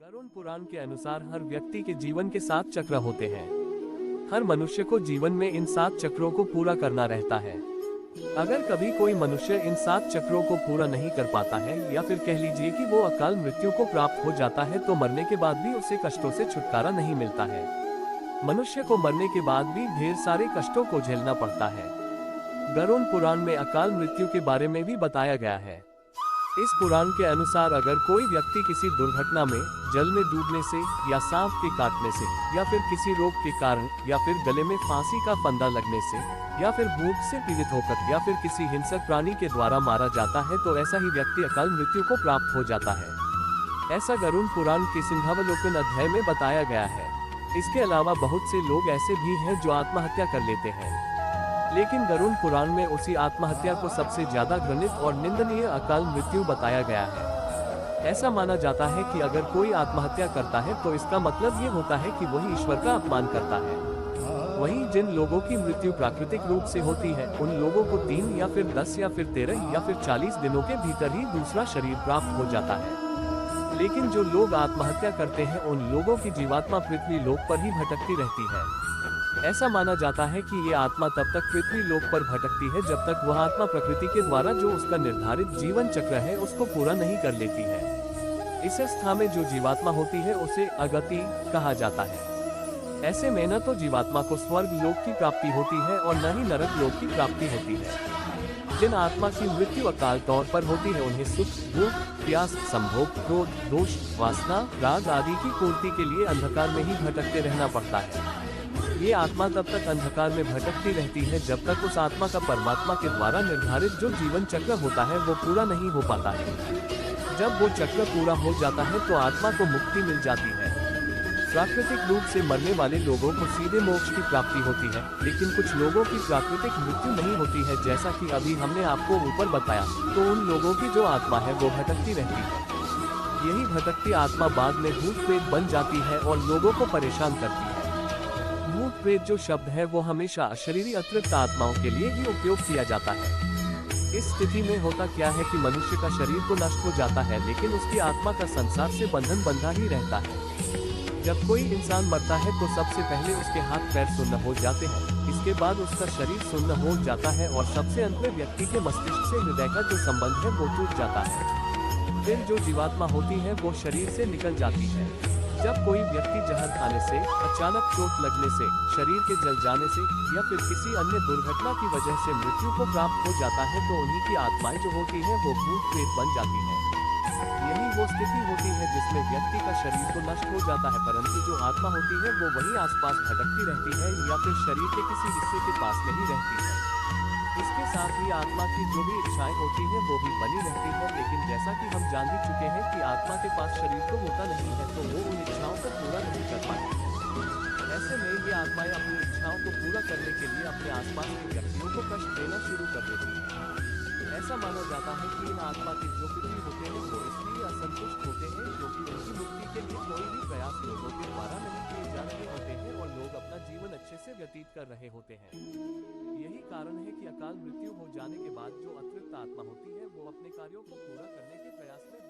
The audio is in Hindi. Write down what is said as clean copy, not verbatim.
गरुड़ पुराण के अनुसार हर व्यक्ति के जीवन के 7 चक्र होते हैं। हर मनुष्य को जीवन में इन 7 चक्रों को पूरा करना रहता है। अगर कभी कोई मनुष्य इन 7 चक्रों को पूरा नहीं कर पाता है या फिर कह लीजिए कि वो अकाल मृत्यु को प्राप्त हो जाता है तो मरने के बाद भी उसे कष्टों से छुटकारा नहीं मिलता है। मनुष्य को मरने के बाद भी ढेर सारे कष्टों को झेलना पड़ता है। गरुड़ पुराण में अकाल मृत्यु के बारे में भी बताया गया है। इस पुराण के अनुसार अगर कोई व्यक्ति किसी दुर्घटना में, जल में डूबने से या सांप के काटने से या फिर किसी रोग के कारण या फिर गले में फांसी का फंदा लगने से या फिर भूख से पीड़ित होकर या फिर किसी हिंसक प्राणी के द्वारा मारा जाता है तो ऐसा ही व्यक्ति अकाल मृत्यु को प्राप्त हो जाता है। ऐसा गरुड़ पुराण के सिंहावलोकन अध्याय में बताया गया है। इसके अलावा बहुत से लोग ऐसे भी हैं जो आत्महत्या कर लेते हैं, लेकिन गरुड़ पुराण में उसी आत्महत्या को सबसे ज्यादा घृणित और निंदनीय अकाल मृत्यु बताया गया है। ऐसा माना जाता है कि अगर कोई आत्महत्या करता है तो इसका मतलब ये होता है कि वही ईश्वर का अपमान करता है। वहीं जिन लोगों की मृत्यु प्राकृतिक रूप से होती है उन लोगों को 3 या फिर 10 या फिर 13 या फिर 40 दिनों के भीतर ही दूसरा शरीर प्राप्त हो जाता है। लेकिन जो लोग आत्महत्या करते हैं उन लोगों की जीवात्मा पृथ्वी लोक पर ही भटकती रहती है। ऐसा माना जाता है कि ये आत्मा तब तक पृथ्वी लोक पर भटकती है जब तक वह आत्मा प्रकृति के द्वारा जो उसका निर्धारित जीवन चक्र है उसको पूरा नहीं कर लेती है। इस अवस्था में जो जीवात्मा होती है उसे अगति कहा जाता है। ऐसे में न तो जीवात्मा को स्वर्ग लोक की प्राप्ति होती है और न ही नरक लोक की प्राप्ति होती है। जिन आत्मा की मृत्यु अकाल तौर पर होती है उन्हें सुख, भूख, प्यास, संभोग, क्रोध, दोष, वासना, राग आदि की पूर्ति के लिए अंधकार में ही भटकते रहना पड़ता है। ये आत्मा तब तक अंधकार में भटकती रहती है जब तक उस आत्मा का परमात्मा के द्वारा निर्धारित जो जीवन चक्र होता है वो पूरा नहीं हो पाता है। जब वो चक्र पूरा हो जाता है तो आत्मा को मुक्ति मिल जाती है। प्राकृतिक रूप से मरने वाले लोगों को सीधे मोक्ष की प्राप्ति होती है, लेकिन कुछ लोगों की प्राकृतिक मृत्यु नहीं होती है जैसा कि अभी हमने आपको ऊपर बताया। तो उन लोगों की जो आत्मा है वो भटकती रहती है। यही भटकती आत्मा बाद में भूत प्रेत बन जाती है और लोगों को परेशान करती है। भूत प्रेत जो शब्द है वो हमेशा अशरीरी अतृप्त आत्माओं के लिए ही उपयोग किया जाता है। इस स्थिति में होता क्या है कि मनुष्य का शरीर तो नष्ट हो जाता है लेकिन उसकी आत्मा का संसार से बंधन बंधा ही रहता है। जब कोई इंसान मरता है तो सबसे पहले उसके हाथ पैर सुन्न हो जाते हैं, इसके बाद उसका शरीर सुन्न हो जाता है और सबसे अंत में व्यक्ति के मस्तिष्क से हृदय का जो संबंध है वो टूट जाता है। फिर जो जीवात्मा होती है वो शरीर से निकल जाती है। जब कोई व्यक्ति जहर खाने से, अचानक चोट लगने से, शरीर के जल जाने से या फिर किसी अन्य दुर्घटना की वजह से मृत्यु को प्राप्त हो जाता है तो उन्हीं की आत्माएं जो होती हैं वो भूत प्रेत बन जाती हैं। यही वो स्थिति होती है जिसमें व्यक्ति का शरीर तो नष्ट हो जाता है परंतु जो आत्मा होती है वो वहीं आसपास भटकती रहती है या फिर शरीर के किसी हिस्से के पास में ही रहती है। इसके साथ ही आत्मा की जो भी इच्छाएं होती हैं वो भी बनी रहती है, लेकिन जैसा कि हम जान ही चुके हैं कि आत्मा के पास शरीर तो होता नहीं है तो वो उन इच्छाओं को पूरा नहीं कर पाती है। ऐसे में ये आत्माएं अपनी इच्छाओं को पूरा करने के लिए अपने आसपास के व्यक्तियों को कष्ट देना शुरू कर देती है। ऐसा माना जाता है कि इन आत्मा के जो पितृ होते हैं वो इसलिए असंतुष्ट होते हैं क्योंकि उनकी मुक्ति के लिए कोई भी प्रयास लोगों के द्वारा नहीं किए जा रहे होते हैं और लोग अपना जीवन अच्छे से व्यतीत कर रहे होते हैं। यही कारण है कि अकाल मृत्यु हो जाने के बाद जो अतृप्त आत्मा होती है वो अपने कार्यों को पूरा करने के प्रयास में